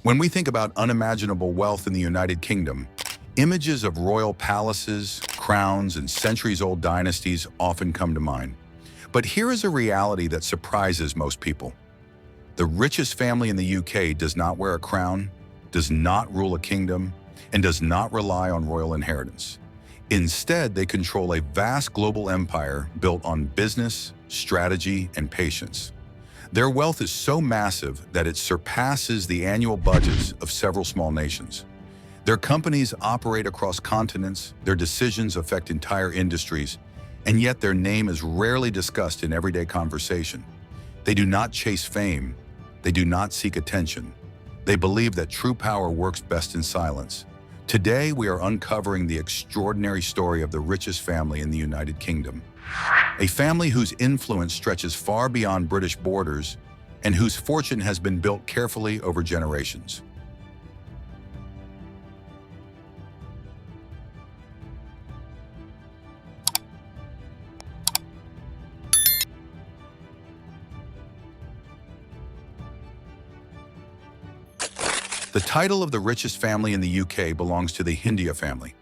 When we think about unimaginable wealth in the United Kingdom, images of royal palaces, crowns, and centuries-old dynasties often come to mind. But here is a reality that surprises most people. The richest family in the UK does not wear a crown, does not rule a kingdom, and does not rely on royal inheritance. Instead, they control a vast global empire built on business, strategy, and patience. Their wealth is so massive that it surpasses the annual budgets of several small nations. Their companies operate across continents, their decisions affect entire industries, and yet their name is rarely discussed in everyday conversation. They do not chase fame. They do not seek attention. They believe that true power works best in silence. Today, we are uncovering the extraordinary story of the richest family in the United Kingdom. A family whose influence stretches far beyond British borders and whose fortune has been built carefully over generations. The title of the richest family in the UK belongs to the Hinduja family.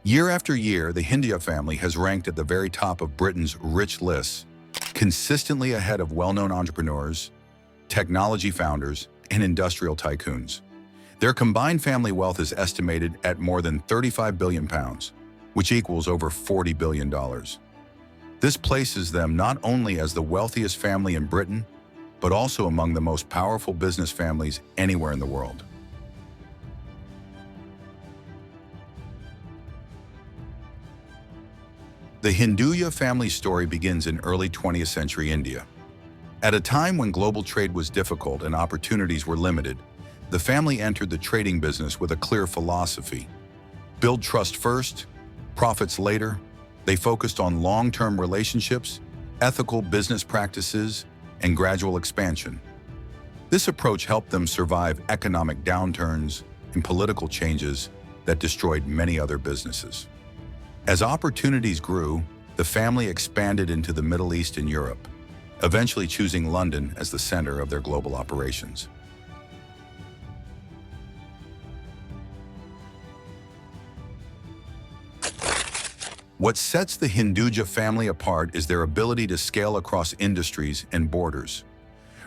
Year after year, the Hinduja family has ranked at the very top of Britain's rich lists, consistently ahead of well-known entrepreneurs, technology founders, and industrial tycoons. Their combined family wealth is estimated at more than £35 billion, which equals over $40 billion. This places them not only as the wealthiest family in Britain, but also among the most powerful business families anywhere in the world. The Hinduja family story begins in early 20th century India. At a time when global trade was difficult and opportunities were limited, the family entered the trading business with a clear philosophy. Build trust first, profits later. They focused on long-term relationships, ethical business practices, and gradual expansion. This approach helped them survive economic downturns and political changes that destroyed many other businesses. As opportunities grew, the family expanded into the Middle East and Europe, eventually choosing London as the center of their global operations. What sets the Hinduja family apart is their ability to scale across industries and borders.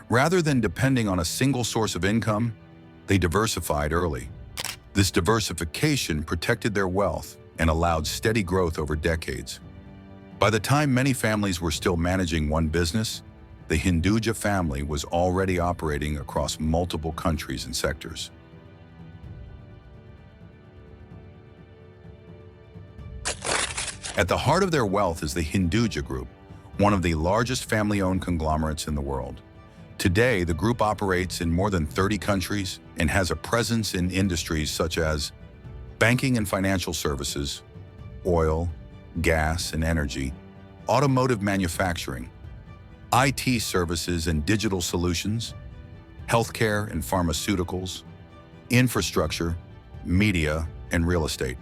Rather than depending on a single source of income, they diversified early. This diversification protected their wealth and allowed steady growth over decades. By the time many families were still managing one business, the Hinduja family was already operating across multiple countries and sectors. At the heart of their wealth is the Hinduja Group, one of the largest family-owned conglomerates in the world. Today, the group operates in more than 30 countries and has a presence in industries such as banking and financial services, oil, gas and energy, automotive manufacturing, IT services and digital solutions, healthcare and pharmaceuticals, infrastructure, media, and real estate.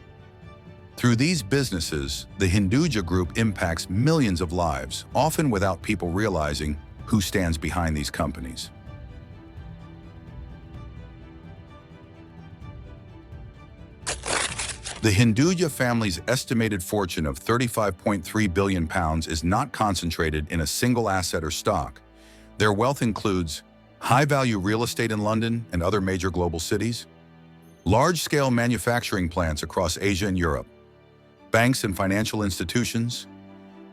Through these businesses, the Hinduja Group impacts millions of lives, often without people realizing who stands behind these companies. The Hinduja family's estimated fortune of £35.3 billion is not concentrated in a single asset or stock. Their wealth includes high-value real estate in London and other major global cities, large-scale manufacturing plants across Asia and Europe, banks and financial institutions,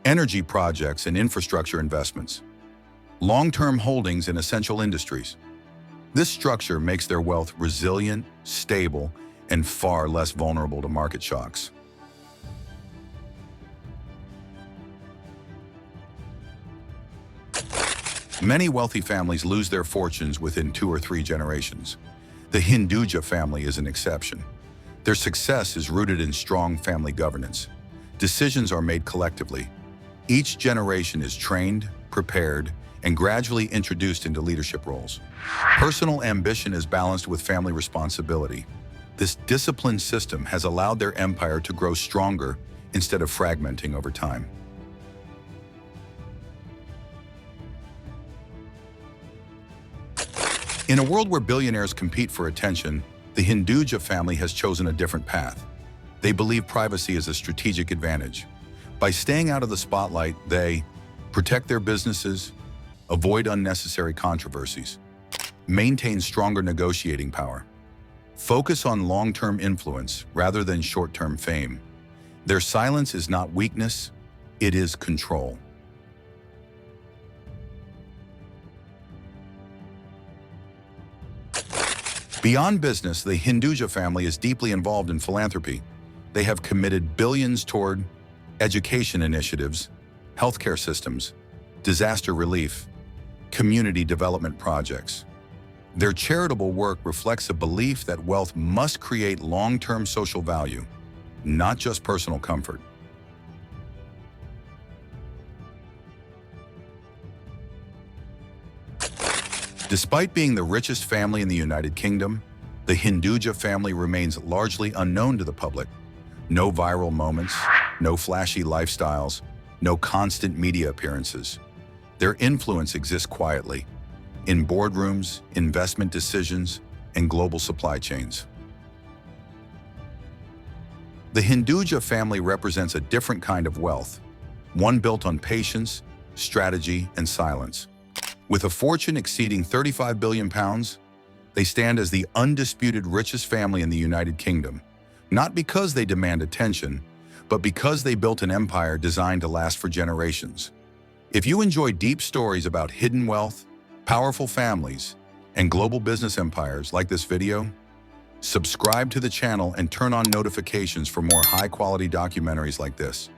energy projects and infrastructure investments, long-term holdings in essential industries. This structure makes their wealth resilient, stable, and far less vulnerable to market shocks. Many wealthy families lose their fortunes within 2 or 3 generations. The Hinduja family is an exception. Their success is rooted in strong family governance. Decisions are made collectively. Each generation is trained, prepared, and gradually introduced into leadership roles. Personal ambition is balanced with family responsibility. This disciplined system has allowed their empire to grow stronger instead of fragmenting over time. In a world where billionaires compete for attention, the Hinduja family has chosen a different path. They believe privacy is a strategic advantage. By staying out of the spotlight, they protect their businesses, avoid unnecessary controversies, maintain stronger negotiating power, focus on long-term influence rather than short-term fame. Their silence is not weakness, it is control. Beyond business, the Hinduja family is deeply involved in philanthropy. They have committed billions toward education initiatives, healthcare systems, disaster relief, community development projects. Their charitable work reflects a belief that wealth must create long-term social value, not just personal comfort. Despite being the richest family in the United Kingdom, the Hinduja family remains largely unknown to the public. No viral moments, no flashy lifestyles, no constant media appearances. Their influence exists quietly, in boardrooms, investment decisions, and global supply chains. The Hinduja family represents a different kind of wealth, one built on patience, strategy, and silence. With a fortune exceeding £35 billion, they stand as the undisputed richest family in the United Kingdom, not because they demand attention, but because they built an empire designed to last for generations. If you enjoy deep stories about hidden wealth, powerful families, and global business empires like this video, subscribe to the channel and turn on notifications for more high-quality documentaries like this.